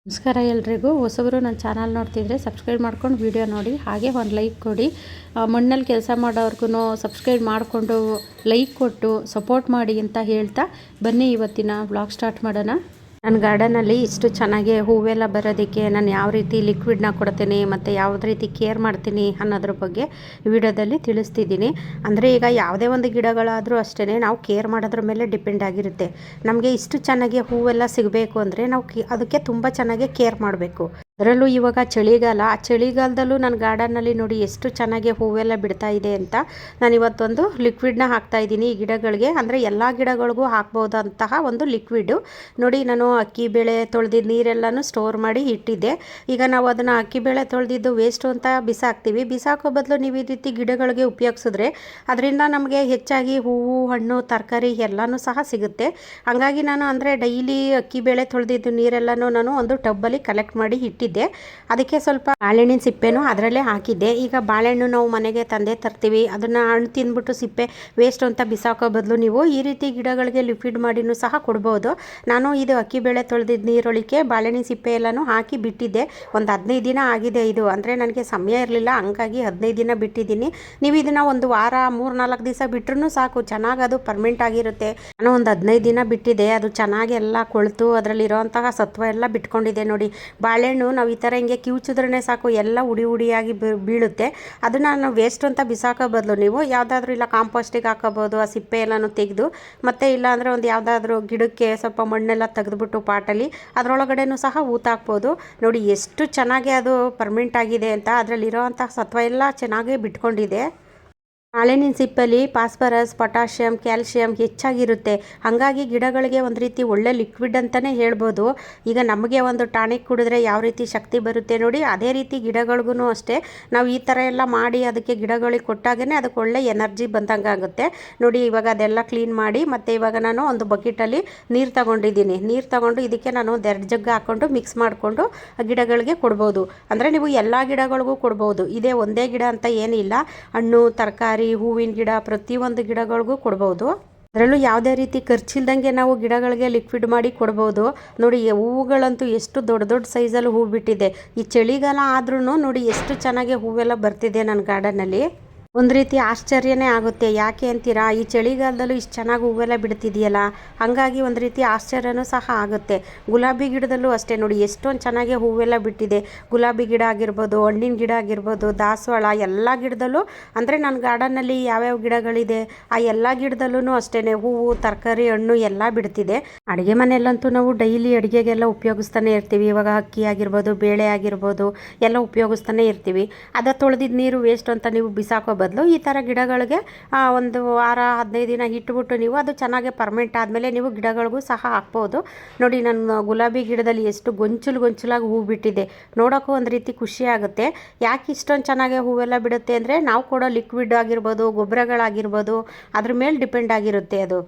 ನಮಸ್ಕಾರ ಎಲ್ರಿಗೂ. ಹೊಸಬರು ನನ್ನ ಚಾನಲ್ ನೋಡ್ತಿದ್ರೆ ಸಬ್ಸ್ಕ್ರೈಬ್ ಮಾಡ್ಕೊಂಡು ವಿಡಿಯೋ ನೋಡಿ, ಹಾಗೆ ಒಂದು ಲೈಕ್ ಕೊಡಿ. ಮಣ್ಣಲ್ಲಿ ಕೆಲಸ ಮಾಡೋರ್ಗು ಸಬ್ಸ್ಕ್ರೈಬ್ ಮಾಡಿಕೊಂಡು ಲೈಕ್ ಕೊಟ್ಟು ಸಪೋರ್ಟ್ ಮಾಡಿ ಅಂತ ಹೇಳ್ತಾ ಬನ್ನಿ ಇವತ್ತಿನ ವ್ಲಾಗ್ ಸ್ಟಾರ್ಟ್ ಮಾಡೋಣ. ನನ್ನ ಗಾರ್ಡನಲ್ಲಿ ಇಷ್ಟು ಚೆನ್ನಾಗಿ ಹೂವೆಲ್ಲ ಬರೋದಕ್ಕೆ ನಾನು ಯಾವ ರೀತಿ ಲಿಕ್ವಿಡ್ನ ಕೊಡ್ತೀನಿ ಮತ್ತು ಯಾವ ರೀತಿ ಕೇರ್ ಮಾಡ್ತೀನಿ ಅನ್ನೋದ್ರ ಬಗ್ಗೆ ವಿಡಿಯೋದಲ್ಲಿ ತಿಳಿಸ್ತಿದ್ದೀನಿ. ಅಂದರೆ ಈಗ ಯಾವುದೇ ಒಂದು ಗಿಡಗಳಾದರೂ ಅಷ್ಟೇ ನಾವು ಕೇರ್ ಮಾಡೋದ್ರ ಮೇಲೆ ಡಿಪೆಂಡ್ ಆಗಿರುತ್ತೆ. ನಮಗೆ ಇಷ್ಟು ಚೆನ್ನಾಗಿ ಹೂವೆಲ್ಲ ಸಿಗಬೇಕು ಅಂದರೆ ನಾವು ಅದಕ್ಕೆ ತುಂಬ ಚೆನ್ನಾಗಿ ಕೇರ್ ಮಾಡಬೇಕು. ಅದರಲ್ಲೂ ಇವಾಗ ಚಳಿಗಾಲ, ಆ ಚಳಿಗಾಲದಲ್ಲೂ ನನ್ನ ಗಾರ್ಡನ್ನಲ್ಲಿ ನೋಡಿ ಎಷ್ಟು ಚೆನ್ನಾಗಿ ಹೂವೆಲ್ಲ ಬಿಡ್ತಾ ಇದೆ ಅಂತ. ನಾನು ಇವತ್ತೊಂದು ಲಿಕ್ವಿಡ್ನ ಹಾಕ್ತಾಯಿದ್ದೀನಿ ಈ ಗಿಡಗಳಿಗೆ. ಅಂದರೆ ಎಲ್ಲ ಗಿಡಗಳಿಗೂ ಹಾಕ್ಬೋದಂತಹ ಒಂದು ಲಿಕ್ವಿಡು ನೋಡಿ. ನಾನು ಅಕ್ಕಿ ಬೇಳೆ ತೊಳೆದಿದ್ದು ನೀರೆಲ್ಲನೂ ಸ್ಟೋರ್ ಮಾಡಿ ಇಟ್ಟಿದ್ದೆ. ಈಗ ನಾವು ಅದನ್ನು ಅಕ್ಕಿ ಬೇಳೆ ತೊಳೆದಿದ್ದು ವೇಸ್ಟು ಅಂತ ಬಿಸಾಕ್ತೀವಿ. ಬಿಸಾಕೋ ಬದಲು ನೀವು ಈ ರೀತಿ ಗಿಡಗಳಿಗೆ ಉಪಯೋಗಿಸಿದ್ರೆ ಅದರಿಂದ ನಮಗೆ ಹೆಚ್ಚಾಗಿ ಹೂವು, ಹಣ್ಣು, ತರಕಾರಿ ಎಲ್ಲನೂ ಸಹ ಸಿಗುತ್ತೆ. ಹಾಗಾಗಿ ನಾನು ಅಂದರೆ ಡೈಲಿ ಅಕ್ಕಿ ಬೇಳೆ ತೊಳೆದಿದ್ದು ನೀರೆಲ್ಲನೂ ನಾನು ಒಂದು ಟಬ್ಬಲ್ಲಿ ಕಲೆಕ್ಟ್ ಮಾಡಿ ಇಟ್ಟಿದ್ದೆ. ಅದಕ್ಕೆ ಸ್ವಲ್ಪ ಬಾಳೆಹಣ್ಣಿನ ಸಿಪ್ಪೆನೂ ಅದರಲ್ಲೇ ಹಾಕಿದ್ದೆ. ಈಗ ಬಾಳೆಹಣ್ಣು ನಾವು ಮನೆಗೆ ತಂದೆ ತರ್ತೀವಿ, ಅದನ್ನು ಹಣ್ಣು ತಿಂದ್ಬಿಟ್ಟು ಸಿಪ್ಪೆ ವೇಸ್ಟ್ ಅಂತ ಬಿಸಾಕೋ ಬದಲು ನೀವು ಈ ರೀತಿ ಗಿಡಗಳಿಗೆ ಲಿಕ್ವಿಡ್ ಮಾಡಿನೂ ಸಹ ಕೊಡ್ಬೋದು. ನಾನು ಇದು ಅಕ್ಕಿ ಬೇಳೆ ತೊಳೆದಿದ್ದ ನೀರೊಳಗೆ ಬಾಳೆಹಣ್ಣಿನ ಸಿಪ್ಪೆ ಎಲ್ಲನೂ ಹಾಕಿ ಬಿಟ್ಟಿದ್ದೆ. ಒಂದು 15 ದಿನ ಆಗಿದೆ ಇದು. ಅಂದರೆ ನನಗೆ ಸಮಯ ಇರಲಿಲ್ಲ, ಹಂಗಾಗಿ 15 ದಿನ ಬಿಟ್ಟಿದ್ದೀನಿ. ನೀವು ಇದನ್ನು ಒಂದು ವಾರ 3-4 ದಿವಸ ಬಿಟ್ಟರೂ ಸಾಕು, ಚೆನ್ನಾಗಿ ಅದು ಪರ್ಮೆಂಟ್ ಆಗಿರುತ್ತೆ. ನಾನು ಒಂದು 15 ದಿನ ಬಿಟ್ಟಿದ್ದೆ. ಅದು ಚೆನ್ನಾಗಿ ಎಲ್ಲ ಕೊಳ್ತು ಅದರಲ್ಲಿರೋಂತಹ ಸತ್ವ ಎಲ್ಲ ಬಿಟ್ಕೊಂಡಿದೆ ನೋಡಿ. ಬಾಳೆಹಣ್ಣು ನಾವು ಈ ಥರ ಹಿಂಗೆ ಕಿವುಚಿದ್ರೇ ಸಾಕು, ಎಲ್ಲ ಉಡಿ ಉಡಿಯಾಗಿ ಬೀಳುತ್ತೆ. ಅದನ್ನು ನಾವು ವೇಸ್ಟ್ ಅಂತ ಬಿಸಾಕೋ ಬದಲು ನೀವು ಯಾವುದಾದ್ರೂ ಇಲ್ಲ ಕಾಂಪೋಸ್ಟಿಗೆ ಹಾಕೋಬೋದು. ಆ ಸಿಪ್ಪೆ ಎಲ್ಲನೂ ತೆಗೆದು ಮತ್ತು ಇಲ್ಲಾಂದರೆ ಒಂದು ಯಾವುದಾದ್ರೂ ಗಿಡಕ್ಕೆ ಸ್ವಲ್ಪ ಮಣ್ಣೆಲ್ಲ ತೆಗೆದುಬಿಟ್ಟು ಪಾಟಲ್ಲಿ ಅದರೊಳಗಡೆನೂ ಸಹ ಊತಾಕ್ಬೋದು. ನೋಡಿ ಎಷ್ಟು ಚೆನ್ನಾಗಿ ಅದು ಪರ್ಮೆಂಟ್ ಆಗಿದೆ ಅಂತ. ಅದರಲ್ಲಿರೋವಂಥ ಸತ್ವ ಎಲ್ಲ ಚೆನ್ನಾಗೇ ಬಿಟ್ಕೊಂಡಿದೆ. ಬಾಳೆಹಣ್ಣಿನ ಸಿಪ್ಪಲ್ಲಿ ಫಾಸ್ಫರಸ್, ಪೊಟ್ಯಾಷಿಯಮ್, ಕ್ಯಾಲ್ಶಿಯಂ ಹೆಚ್ಚಾಗಿರುತ್ತೆ. ಹಾಗಾಗಿ ಗಿಡಗಳಿಗೆ ಒಂದು ರೀತಿ ಒಳ್ಳೆ ಲಿಕ್ವಿಡ್ ಅಂತಲೇ ಹೇಳ್ಬೋದು. ಈಗ ನಮಗೆ ಒಂದು ಟಾನಿಕ್ ಕುಡಿದ್ರೆ ಯಾವ ರೀತಿ ಶಕ್ತಿ ಬರುತ್ತೆ ನೋಡಿ, ಅದೇ ರೀತಿ ಗಿಡಗಳಿಗೂ ಅಷ್ಟೇ. ನಾವು ಈ ಥರ ಎಲ್ಲ ಮಾಡಿ ಅದಕ್ಕೆ ಗಿಡಗಳಿಗೆ ಕೊಟ್ಟಾಗೇ ಅದಕ್ಕೆ ಒಳ್ಳೆ ಎನರ್ಜಿ ಬಂದಂಗೆ ಆಗುತ್ತೆ ನೋಡಿ. ಇವಾಗ ಅದೆಲ್ಲ ಕ್ಲೀನ್ ಮಾಡಿ ಮತ್ತು ಇವಾಗ ನಾನು ಒಂದು ಬಕೆಟಲ್ಲಿ ನೀರು ತಗೊಂಡಿದ್ದೀನಿ. ನೀರು ತಗೊಂಡು ಇದಕ್ಕೆ ನಾನು 2 ಜಗ್ ಹಾಕ್ಕೊಂಡು ಮಿಕ್ಸ್ ಮಾಡಿಕೊಂಡು ಗಿಡಗಳಿಗೆ ಕೊಡ್ಬೋದು. ಅಂದರೆ ನೀವು ಎಲ್ಲ ಗಿಡಗಳಿಗೂ ಕೊಡ್ಬೋದು, ಇದೇ ಒಂದೇ ಗಿಡ ಅಂತ ಏನಿಲ್ಲ. ಹಣ್ಣು, ತರಕಾರಿ, ಹೂವಿನ ಗಿಡ, ಪ್ರತಿಯೊಂದು ಗಿಡಗಳಿಗೂ ಕೊಡ್ಬೋದು. ಅದರಲ್ಲೂ ಯಾವುದೇ ರೀತಿ ಖರ್ಚಿಲ್ದಂಗೆ ನಾವು ಗಿಡಗಳಿಗೆ ಲಿಕ್ವಿಡ್ ಮಾಡಿ ಕೊಡ್ಬೋದು ನೋಡಿ. ಹೂವುಗಳಂತೂ ಎಷ್ಟು ದೊಡ್ಡ ದೊಡ್ಡ ಸೈಜಲ್ಲಿ ಹೂವು ಬಿಟ್ಟಿದೆ. ಈ ಚಳಿಗಾಲ ಆದ್ರೂ ನೋಡಿ ಎಷ್ಟು ಚೆನ್ನಾಗಿ ಹೂವೆಲ್ಲ ಬರ್ತಿದೆ ನನ್ನ ಗಾರ್ಡನ್ನಲ್ಲಿ. ಒಂದು ರೀತಿ ಆಶ್ಚರ್ಯನೇ ಆಗುತ್ತೆ. ಯಾಕೆ ಅಂತೀರಾ, ಈ ಚಳಿಗಾಲದಲ್ಲೂ ಇಷ್ಟು ಚೆನ್ನಾಗಿ ಹೂವೆಲ್ಲ ಬಿಡ್ತಿದೆಯಲ್ಲ, ಹಾಗಾಗಿ ಒಂದು ರೀತಿ ಆಶ್ಚರ್ಯನೂ ಸಹ ಆಗುತ್ತೆ. ಗುಲಾಬಿ ಗಿಡದಲ್ಲೂ ಅಷ್ಟೇ ನೋಡಿ, ಎಷ್ಟೊಂದು ಚೆನ್ನಾಗಿ ಹೂವೆಲ್ಲ ಬಿಟ್ಟಿದೆ. ಗುಲಾಬಿ ಗಿಡ ಆಗಿರ್ಬೋದು, ಹಣ್ಣಿನ ಗಿಡ ಆಗಿರ್ಬೋದು, ದಾಸವಾಳ, ಎಲ್ಲ ಗಿಡದಲ್ಲೂ ಅಂದರೆ ನನ್ನ ಗಾರ್ಡನ್ನಲ್ಲಿ ಯಾವ್ಯಾವ ಗಿಡಗಳಿದೆ ಆ ಎಲ್ಲ ಗಿಡದಲ್ಲೂ ಅಷ್ಟೇ ಹೂವು, ತರಕಾರಿ, ಹಣ್ಣು ಎಲ್ಲ ಬಿಡ್ತಿದೆ. ಅಡುಗೆ ಮನೆಯಲ್ಲಂತೂ ನಾವು ಡೈಲಿ ಅಡುಗೆಗೆಲ್ಲ ಉಪಯೋಗಿಸ್ತಾನೆ ಇರ್ತೀವಿ. ಇವಾಗ ಅಕ್ಕಿ ಆಗಿರ್ಬೋದು, ಬೇಳೆ ಆಗಿರ್ಬೋದು ಎಲ್ಲ ಉಪಯೋಗಿಸ್ತಾನೆ ಇರ್ತೀವಿ. ಅದು ತೊಳೆದಿದ್ದ ನೀರು ವೇಸ್ಟ್ ಅಂತ ನೀವು ಬಿಸಾಕೋ ಬದಲು ಈ ಥರ ಗಿಡಗಳಿಗೆ ಒಂದು ವಾರ 15 ದಿನ ಇಟ್ಬಿಟ್ಟು ನೀವು ಅದು ಚೆನ್ನಾಗಿ ಪರ್ಮೆಂಟ್ ಆದಮೇಲೆ ನೀವು ಗಿಡಗಳಿಗೂ ಸಹ ಹಾಕ್ಬೋದು ನೋಡಿ. ನನ್ನ ಗುಲಾಬಿ ಗಿಡದಲ್ಲಿ ಎಷ್ಟು ಗೊಂಚಲಾಗಿ ಹೂವು ಬಿಟ್ಟಿದೆ, ನೋಡೋಕ್ಕೂ ಒಂದು ರೀತಿ ಖುಷಿ ಆಗುತ್ತೆ. ಯಾಕೆ ಇಷ್ಟೊಂದು ಚೆನ್ನಾಗಿ ಹೂವೆಲ್ಲ ಬಿಡುತ್ತೆ ಅಂದರೆ ನಾವು ಕೊಡೋ ಲಿಕ್ವಿಡ್ ಆಗಿರ್ಬೋದು, ಗೊಬ್ಬರಗಳಾಗಿರ್ಬೋದು, ಅದ್ರ ಮೇಲೆ ಡಿಪೆಂಡ್ ಆಗಿರುತ್ತೆ ಅದು.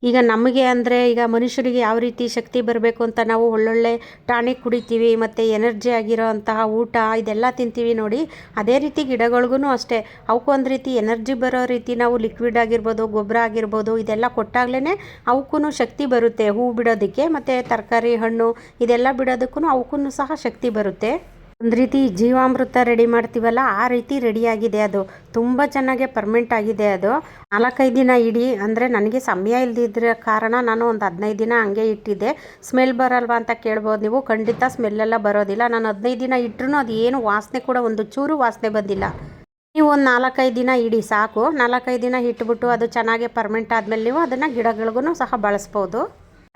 ಈಗ ನಮಗೆ ಅಂದರೆ ಈಗ ಮನುಷ್ಯರಿಗೆ ಯಾವ ರೀತಿ ಶಕ್ತಿ ಬರಬೇಕು ಅಂತ ನಾವು ಒಳ್ಳೊಳ್ಳೆ ಟಾನಿಕ್ ಕುಡಿತೀವಿ ಮತ್ತು ಎನರ್ಜಿ ಆಗಿರೋ ಅಂತಹ ಊಟ ಇದೆಲ್ಲ ತಿಂತೀವಿ ನೋಡಿ. ಅದೇ ರೀತಿ ಗಿಡಗಳಿಗೂ ಅಷ್ಟೇ, ಅವಕ್ಕೂ ಒಂದು ರೀತಿ ಎನರ್ಜಿ ಬರೋ ರೀತಿ ನಾವು ಲಿಕ್ವಿಡ್ ಆಗಿರ್ಬೋದು, ಗೊಬ್ಬರ ಆಗಿರ್ಬೋದು ಇದೆಲ್ಲ ಕೊಟ್ಟಾಗ್ಲೇ ಅವಕ್ಕೂ ಶಕ್ತಿ ಬರುತ್ತೆ. ಹೂವು ಬಿಡೋದಕ್ಕೆ ಮತ್ತು ತರಕಾರಿ, ಹಣ್ಣು ಇದೆಲ್ಲ ಬಿಡೋದಕ್ಕೂ ಅವಕ್ಕೂ ಸಹ ಶಕ್ತಿ ಬರುತ್ತೆ. ಒಂದು ರೀತಿ ಜೀವಾಮೃತ ರೆಡಿ ಮಾಡ್ತೀವಲ್ಲ, ಆ ರೀತಿ ರೆಡಿಯಾಗಿದೆ. ಅದು ತುಂಬ ಚೆನ್ನಾಗೆ ಪರ್ಮೆಂಟ್ ಆಗಿದೆ. ಅದು 4-5 ದಿನ ಇಡೀ, ಅಂದರೆ ನನಗೆ ಸಮಯ ಇಲ್ಲದಿದ್ದ ಕಾರಣ ನಾನು ಒಂದು 15 ದಿನ ಹಂಗೆ ಇಟ್ಟಿದ್ದೆ. ಸ್ಮೆಲ್ ಬರಲ್ವಾ ಅಂತ ಕೇಳ್ಬೋದು ನೀವು. ಖಂಡಿತ ಸ್ಮೆಲ್ಲೆಲ್ಲ ಬರೋದಿಲ್ಲ. ನಾನು 15 ದಿನ ಇಟ್ಟರೂ ಅದು ಏನು ವಾಸನೆ ಕೂಡ ಒಂದು ಚೂರು ವಾಸನೆ ಬಂದಿಲ್ಲ. ನೀವು ಒಂದು 4-5 ದಿನ ಇಡಿ ಸಾಕು. 4-5 ದಿನ ಇಟ್ಬಿಟ್ಟು ಅದು ಚೆನ್ನಾಗಿ ಪರ್ಮೆಂಟ್ ಆದಮೇಲೆ ನೀವು ಅದನ್ನು ಗಿಡಗಳಿಗೂ ಸಹ ಬಳಸ್ಬೋದು.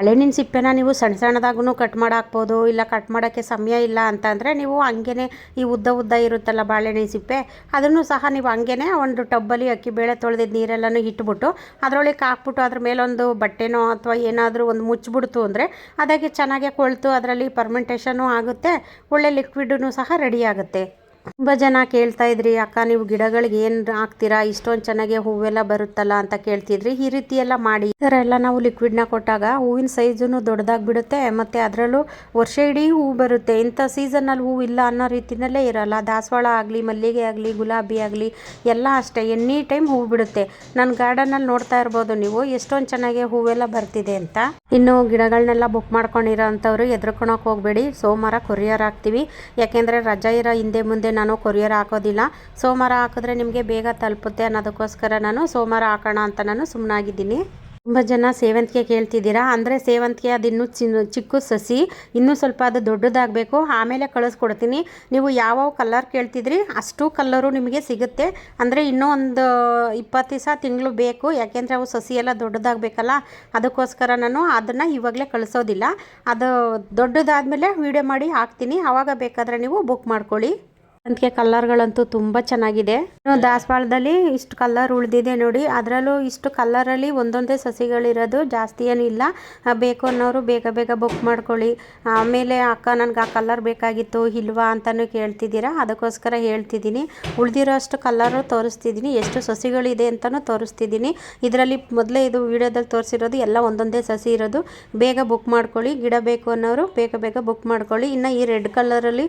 ಬಾಳೆಹಣ್ಣಿನ ಸಿಪ್ಪೆನ ನೀವು ಸಣ್ಣದಾಗೂ ಕಟ್ ಮಾಡಾಕ್ಬೋದು. ಇಲ್ಲ ಕಟ್ ಮಾಡೋಕ್ಕೆ ಸಮಯ ಇಲ್ಲ ಅಂತಂದರೆ ನೀವು ಹಂಗೇ ಈ ಉದ್ದ ಇರುತ್ತಲ್ಲ ಬಾಳೆಹಣ್ಣಿನ ಸಿಪ್ಪೆ, ಅದನ್ನು ಸಹ ನೀವು ಹಂಗೇ ಒಂದು ಟಬ್ಬಲ್ಲಿ ಅಕ್ಕಿ ಬೇಳೆ ತೊಳೆದಿದ್ದು ನೀರೆಲ್ಲನೂ ಇಟ್ಬಿಟ್ಟು ಅದರೊಳಗೆ ಹಾಕ್ಬಿಟ್ಟು ಅದ್ರ ಮೇಲೊಂದು ಬಟ್ಟೆನೋ ಅಥವಾ ಏನಾದರೂ ಒಂದು ಮುಚ್ಚಿಬಿಡ್ತು ಅಂದರೆ ಅದಕ್ಕೆ ಚೆನ್ನಾಗೆ ಕೊಳ್ತು ಅದರಲ್ಲಿ ಪರ್ಮೆಂಟೇಷನು ಆಗುತ್ತೆ, ಒಳ್ಳೆ ಲಿಕ್ವಿಡೂ ಸಹ ರೆಡಿ ಆಗುತ್ತೆ. ತುಂಬ ಜನ ಕೇಳ್ತಾ ಇದ್ರಿ, ಅಕ್ಕ ನೀವು ಗಿಡಗಳಿಗೆ ಏನು ಹಾಕ್ತೀರಾ, ಇಷ್ಟೊಂದು ಚೆನ್ನಾಗಿ ಹೂವೆಲ್ಲ ಬರುತ್ತಲ್ಲ ಅಂತ ಕೇಳ್ತಿದ್ರಿ. ಈ ರೀತಿ ಎಲ್ಲ ಮಾಡಿ ಈ ಥರ ಎಲ್ಲ ನಾವು ಲಿಕ್ವಿಡ್ನ ಕೊಟ್ಟಾಗ ಹೂವಿನ ಸೈಜನ್ನು ದೊಡ್ಡದಾಗಿ ಬಿಡುತ್ತೆ, ಮತ್ತು ಅದರಲ್ಲೂ ವರ್ಷ ಇಡೀ ಹೂವು ಬರುತ್ತೆ. ಇಂಥ ಸೀಸನ್ನಲ್ಲಿ ಹೂವು ಇಲ್ಲ ಅನ್ನೋ ರೀತಿಯಲ್ಲೇ ಇರಲ್ಲ. ದಾಸವಾಳ ಆಗಲಿ, ಮಲ್ಲಿಗೆ ಆಗಲಿ, ಗುಲಾಬಿ ಆಗಲಿ ಎಲ್ಲ ಅಷ್ಟೇ ಎನಿ ಟೈಮ್ ಹೂವು ಬಿಡುತ್ತೆ. ನನ್ನ ಗಾರ್ಡನಲ್ಲಿ ನೋಡ್ತಾ ಇರ್ಬೋದು ನೀವು ಎಷ್ಟೊಂದು ಚೆನ್ನಾಗಿ ಹೂವೆಲ್ಲ ಬರ್ತಿದೆ ಅಂತ. ಇನ್ನು ಗಿಡಗಳನ್ನೆಲ್ಲ ಬುಕ್ ಮಾಡ್ಕೊಂಡಿರೋ ಅಂಥವ್ರು ಹೆದರ್ಕೊಳಕ್ಕೆ ಹೋಗಬೇಡಿ. ಸೋಮವಾರ ಕೊರಿಯರ್ ಹಾಕ್ತೀವಿ. ಯಾಕೆಂದರೆ ರಜಾ ಇರೋ ಹಿಂದೆ ಮುಂದೆ ನಾನು ಕೊರಿಯರ್ ಹಾಕೋದಿಲ್ಲ. ಸೋಮವಾರ ಹಾಕಿದ್ರೆ ನಿಮಗೆ ಬೇಗ ತಲುಪುತ್ತೆ ಅನ್ನೋದಕ್ಕೋಸ್ಕರ ನಾನು ಸೋಮವಾರ ಹಾಕೋಣ ಅಂತ ನಾನು ಸುಮ್ಮನಾಗಿದ್ದೀನಿ. ತುಂಬ ಜನ ಸೇವಂತಿಗೆ ಕೇಳ್ತಿದ್ದೀರಾ. ಅಂದರೆ ಸೇವಂತಿಗೆ ಅದು ಇನ್ನೂ ಚಿಕ್ಕ ಸಸಿ, ಇನ್ನೂ ಸ್ವಲ್ಪ ಅದು ದೊಡ್ಡದಾಗಬೇಕು, ಆಮೇಲೆ ಕಳಿಸ್ಕೊಡ್ತೀನಿ. ನೀವು ಯಾವ ಕಲರ್ ಕೇಳ್ತಿದ್ರಿ ಅಷ್ಟು ಕಲ್ಲರು ನಿಮಗೆ ಸಿಗುತ್ತೆ. ಅಂದರೆ ಇನ್ನೂ ಒಂದು 20 ದಿವಸ ತಿಂಗಳು ಬೇಕು, ಯಾಕೆಂದರೆ ಅವು ಸಸಿ ಎಲ್ಲ ದೊಡ್ಡದಾಗಬೇಕಲ್ಲ. ಅದಕ್ಕೋಸ್ಕರ ನಾನು ಅದನ್ನು ಇವಾಗಲೇ ಕಳಿಸೋದಿಲ್ಲ. ಅದು ದೊಡ್ಡದಾದಮೇಲೆ ವೀಡಿಯೋ ಮಾಡಿ ಹಾಕ್ತೀನಿ, ಆವಾಗ ಬೇಕಾದರೆ ನೀವು ಬುಕ್ ಮಾಡ್ಕೊಳ್ಳಿ. ಅದಕ್ಕೆ ಕಲರ್ಗಳಂತೂ ತುಂಬ ಚೆನ್ನಾಗಿದೆ. ಇನ್ನು ದಾಸವಾಳದಲ್ಲಿ ಇಷ್ಟು ಕಲರ್ ಉಳಿದಿದೆ ನೋಡಿ. ಅದರಲ್ಲೂ ಇಷ್ಟು ಕಲರಲ್ಲಿ ಒಂದೊಂದೇ ಸಸಿಗಳಿರೋದು, ಜಾಸ್ತಿ ಏನಿಲ್ಲ. ಬೇಕು ಅನ್ನೋರು ಬೇಗ ಬೇಗ ಬುಕ್ ಮಾಡ್ಕೊಳ್ಳಿ. ಆಮೇಲೆ ಅಕ್ಕ ನನಗೆ ಆ ಕಲರ್ ಬೇಕಾಗಿತ್ತು ಇಲ್ವಾ ಅಂತಲೂ ಕೇಳ್ತಿದ್ದೀರಾ, ಅದಕ್ಕೋಸ್ಕರ ಹೇಳ್ತಿದ್ದೀನಿ. ಉಳಿದಿರೋ ಅಷ್ಟು ಕಲರು ತೋರಿಸ್ತಿದ್ದೀನಿ, ಎಷ್ಟು ಸಸಿಗಳಿದೆ ಅಂತಲೂ ತೋರಿಸ್ತಿದ್ದೀನಿ. ಇದರಲ್ಲಿ ಮೊದಲೇ ಇದು ವಿಡಿಯೋದಲ್ಲಿ ತೋರಿಸಿರೋದು ಎಲ್ಲ ಒಂದೊಂದೇ ಸಸಿ ಇರೋದು. ಬೇಗ ಬುಕ್ ಮಾಡ್ಕೊಳ್ಳಿ. ಗಿಡ ಬೇಕು ಅನ್ನೋರು ಬೇಗ ಬೇಗ ಬುಕ್ ಮಾಡ್ಕೊಳ್ಳಿ. ಇನ್ನು ಈ ರೆಡ್ ಕಲರಲ್ಲಿ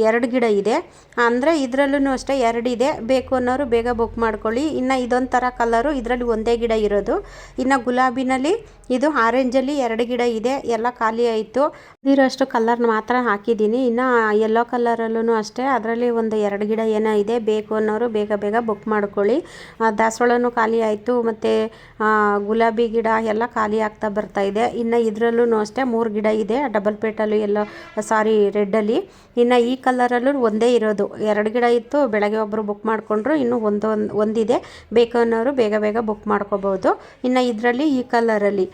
ಎರಡು ಗಿಡ ಇದೆ, ಅಂದರೆ ಇದರಲ್ಲೂ ಅಷ್ಟೇ 2 ಇದೆ. ಬೇಕು ಅನ್ನೋರು ಬೇಗ ಬುಕ್ ಮಾಡ್ಕೊಳ್ಳಿ. ಇನ್ನು ಇದೊಂಥರ ಕಲರು, ಇದರಲ್ಲಿ ಒಂದೇ ಗಿಡ ಇರೋದು. ಇನ್ನು ಗುಲಾಬಿನಲ್ಲಿ ಇದು ಆರೆಂಜಲ್ಲಿ 2 ಗಿಡ ಇದೆ, ಎಲ್ಲ ಖಾಲಿ ಆಯಿತು. ಇದಿರೋಷ್ಟು ಕಲರ್ ಮಾತ್ರ ಹಾಕಿದ್ದೀನಿ. ಇನ್ನು ಯೆಲ್ಲೋ ಕಲರಲ್ಲೂ ಅಷ್ಟೇ, ಅದರಲ್ಲಿ ಒಂದು 2 ಗಿಡ ಏನೋ ಇದೆ. ಬೇಕು ಅನ್ನೋರು ಬೇಗ ಬೇಗ ಬುಕ್ ಮಾಡ್ಕೊಳ್ಳಿ. ದಾಸವಾಳನೂ ಖಾಲಿ ಆಯಿತು, ಮತ್ತು ಗುಲಾಬಿ ಗಿಡ ಎಲ್ಲ ಖಾಲಿ ಆಗ್ತಾ ಬರ್ತಾ ಇದೆ. ಇನ್ನು ಇದರಲ್ಲೂ ಅಷ್ಟೇ 3 ಗಿಡ ಇದೆ, ಡಬಲ್ ಪೇಟಲ್ಲಿ ರೆಡ್ಡಲ್ಲಿ. ಇನ್ನು ಈ ಕಲರಲ್ಲೂ ಒಂದೇ ಇರೋದು, 2 ಗಿಡ ಇತ್ತು. ಬೆಳಗ್ಗೆ ಒಬ್ಬರು ಬುಕ್ ಮಾಡಿಕೊಂಡ್ರು, ಇನ್ನೂ ಒಂದಿದೆ. ಬೇಕು ಅನ್ನೋರು ಬೇಗ ಬೇಗ ಬುಕ್ ಮಾಡ್ಕೋಬೋದು. ಇನ್ನು ಇದರಲ್ಲಿ ಈ ಕಲರಲ್ಲಿ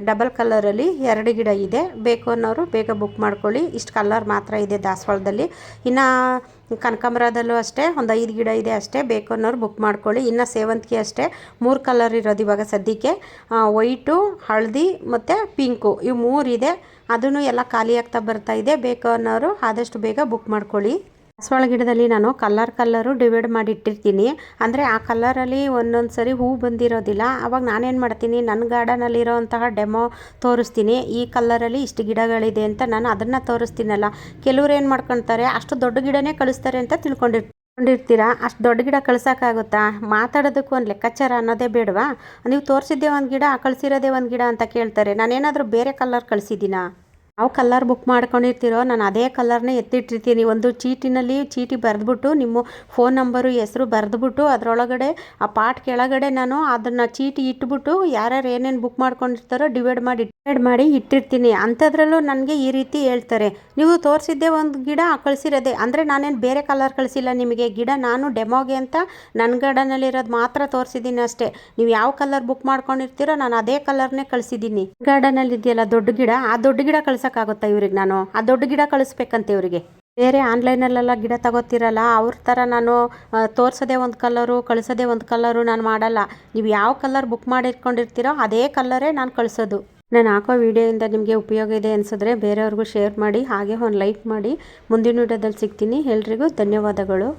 ಡಬಲ್ ಕಲರಲ್ಲಿ 2 ಗಿಡ ಇದೆ. ಬೇಕು ಅನ್ನೋರು ಬೇಗ ಬುಕ್ ಮಾಡ್ಕೊಳ್ಳಿ. ಇಷ್ಟು ಕಲರ್ ಮಾತ್ರ ಇದೆ ದಾಸವಾಳದಲ್ಲಿ. ಇನ್ನು ಕನಕಾಂಬರದಲ್ಲೂ ಅಷ್ಟೇ ಒಂದು 5 ಗಿಡ ಇದೆ ಅಷ್ಟೇ. ಬೇಕು ಅನ್ನೋರು ಬುಕ್ ಮಾಡ್ಕೊಳ್ಳಿ. ಇನ್ನು ಸೇವಂತಿಗೆ ಅಷ್ಟೇ 3 ಕಲರ್ ಇರೋದು ಇವಾಗ ಸದ್ಯಕ್ಕೆ. ವೈಟು, ಹಳದಿ ಮತ್ತು ಪಿಂಕು, ಇವು 3 ಇದೆ. ಅದನ್ನು ಎಲ್ಲ ಖಾಲಿ ಆಗ್ತಾ ಬರ್ತಾ ಇದೆ. ಬೇಕು ಅನ್ನೋರು ಆದಷ್ಟು ಬೇಗ ಬುಕ್ ಮಾಡ್ಕೊಳ್ಳಿ. ದಾಸವಾಳ ಗಿಡದಲ್ಲಿ ನಾನು ಕಲರು ಡಿವೈಡ್ ಮಾಡಿ ಇಟ್ಟಿರ್ತೀನಿ. ಅಂದರೆ ಆ ಕಲರಲ್ಲಿ ಒಂದೊಂದು ಸರಿ ಹೂ ಬಂದಿರೋದಿಲ್ಲ. ಆವಾಗ ನಾನೇನು ಮಾಡ್ತೀನಿ, ನನ್ನ ಗಾರ್ಡನಲ್ಲಿರೋ ಅಂತಹ ಡೆಮೋ ತೋರಿಸ್ತೀನಿ. ಈ ಕಲರಲ್ಲಿ ಇಷ್ಟು ಗಿಡಗಳಿದೆ ಅಂತ ನಾನು ಅದನ್ನು ತೋರಿಸ್ತೀನಲ್ಲ. ಕೆಲವ್ರು ಏನು ಮಾಡ್ಕೊಳ್ತಾರೆ, ಅಷ್ಟು ದೊಡ್ಡ ಗಿಡನೇ ಕಳಿಸ್ತಾರೆ ಅಂತ ತಿಳ್ಕೊಂಡಿರ್ತೀರಾ. ಅಷ್ಟು ದೊಡ್ಡ ಗಿಡ ಕಳ್ಸೋಕ್ಕಾಗುತ್ತಾ? ಮಾತಾಡೋದಕ್ಕೂ ಒಂದು ಲೆಕ್ಕಾಚಾರ ಅನ್ನೋದೇ ಬೇಡವಾ? ನೀವು ತೋರಿಸಿದ್ದೇ ಒಂದು ಗಿಡ, ಕಳಿಸಿರೋದೇ ಒಂದು ಗಿಡ ಅಂತ ಕೇಳ್ತಾರೆ. ನಾನೇನಾದರೂ ಬೇರೆ ಕಲರ್ ಕಳಿಸಿದ್ದೀನಾ? ಯಾವ ಕಲರ್ ಬುಕ್ ಮಾಡ್ಕೊಂಡಿರ್ತೀರೋ ನಾನು ಅದೇ ಕಲರ್ನೇ ಎತ್ತಿಟ್ಟಿರ್ತೀನಿ. ಒಂದು ಚೀಟಿ ಬರೆದ್ಬಿಟ್ಟು ನಿಮ್ಮ ಫೋನ್ ನಂಬರು, ಹೆಸರು ಬರೆದ್ಬಿಟ್ಟು ಅದರೊಳಗಡೆ ಆ ಪಾಟ್ ಕೆಳಗಡೆ ನಾನು ಅದನ್ನು ಚೀಟಿ ಇಟ್ಬಿಟ್ಟು ಯಾರ್ಯಾರು ಏನೇನು ಬುಕ್ ಮಾಡ್ಕೊಂಡಿರ್ತಾರೋ ಡಿವೈಡ್ ಮಾಡಿ ಇಟ್ಟಿರ್ತೀನಿ. ಅಂಥದ್ರಲ್ಲೂ ನನಗೆ ಈ ರೀತಿ ಹೇಳ್ತಾರೆ, ನೀವು ತೋರಿಸಿದ್ದೇ ಒಂದು ಗಿಡ ಕಳಿಸಿರೋದೆ. ಅಂದರೆ ನಾನೇನು ಬೇರೆ ಕಲರ್ ಕಳಿಸಿಲ್ಲ ನಿಮಗೆ. ಗಿಡ ನಾನು ಡೆಮೋಗೆ ಅಂತ ನನ್ನ ಗಾರ್ಡನಲ್ಲಿರೋದು ಮಾತ್ರ ತೋರಿಸಿದ್ದೀನಿ ಅಷ್ಟೇ. ನೀವು ಯಾವ ಕಲರ್ ಬುಕ್ ಮಾಡ್ಕೊಂಡಿರ್ತೀರೋ ನಾನು ಅದೇ ಕಲರ್ನೇ ಕಳಿಸಿದ್ದೀನಿ. ಗಾರ್ಡನಲ್ಲಿ ಇದೆಯಲ್ಲ ದೊಡ್ಡ ಗಿಡ, ಆ ದೊಡ್ಡ ಗಿಡ ಕಳ್ಸೋಕ್ಕಾಗುತ್ತಾ ಇವ್ರಿಗೆ? ನಾನು ಆ ದೊಡ್ಡ ಗಿಡ ಕಳಿಸ್ಬೇಕಂತ ಇವರಿಗೆ. ಬೇರೆ ಆನ್ಲೈನಲ್ಲೆಲ್ಲ ಗಿಡ ತಗೋತಿರಲ್ಲ ಅವ್ರ ಥರ ನಾನು ತೋರಿಸೋದೇ ಒಂದು ಕಲರು, ಕಳಿಸೋದೇ ಒಂದು ಕಲರು ನಾನು ಮಾಡಲ್ಲ. ನೀವು ಯಾವ ಕಲರ್ ಬುಕ್ ಮಾಡಿಟ್ಕೊಂಡಿರ್ತೀರೋ ಅದೇ ಕಲರೇ ನಾನು ಕಳಿಸೋದು. ನಾನು ಹಾಕೋ ವಿಡಿಯೋಯಿಂದ ನಿಮಗೆ ಉಪಯೋಗ ಇದೆ ಅನಿಸಿದ್ರೆ ಬೇರೆಯವ್ರಿಗೂ ಶೇರ್ ಮಾಡಿ, ಹಾಗೆ ಒಂದು ಲೈಕ್ ಮಾಡಿ. ಮುಂದಿನ ವಿಡಿಯೋದಲ್ಲಿ ಸಿಗ್ತೀನಿ. ಎಲ್ರಿಗೂ ಧನ್ಯವಾದಗಳು.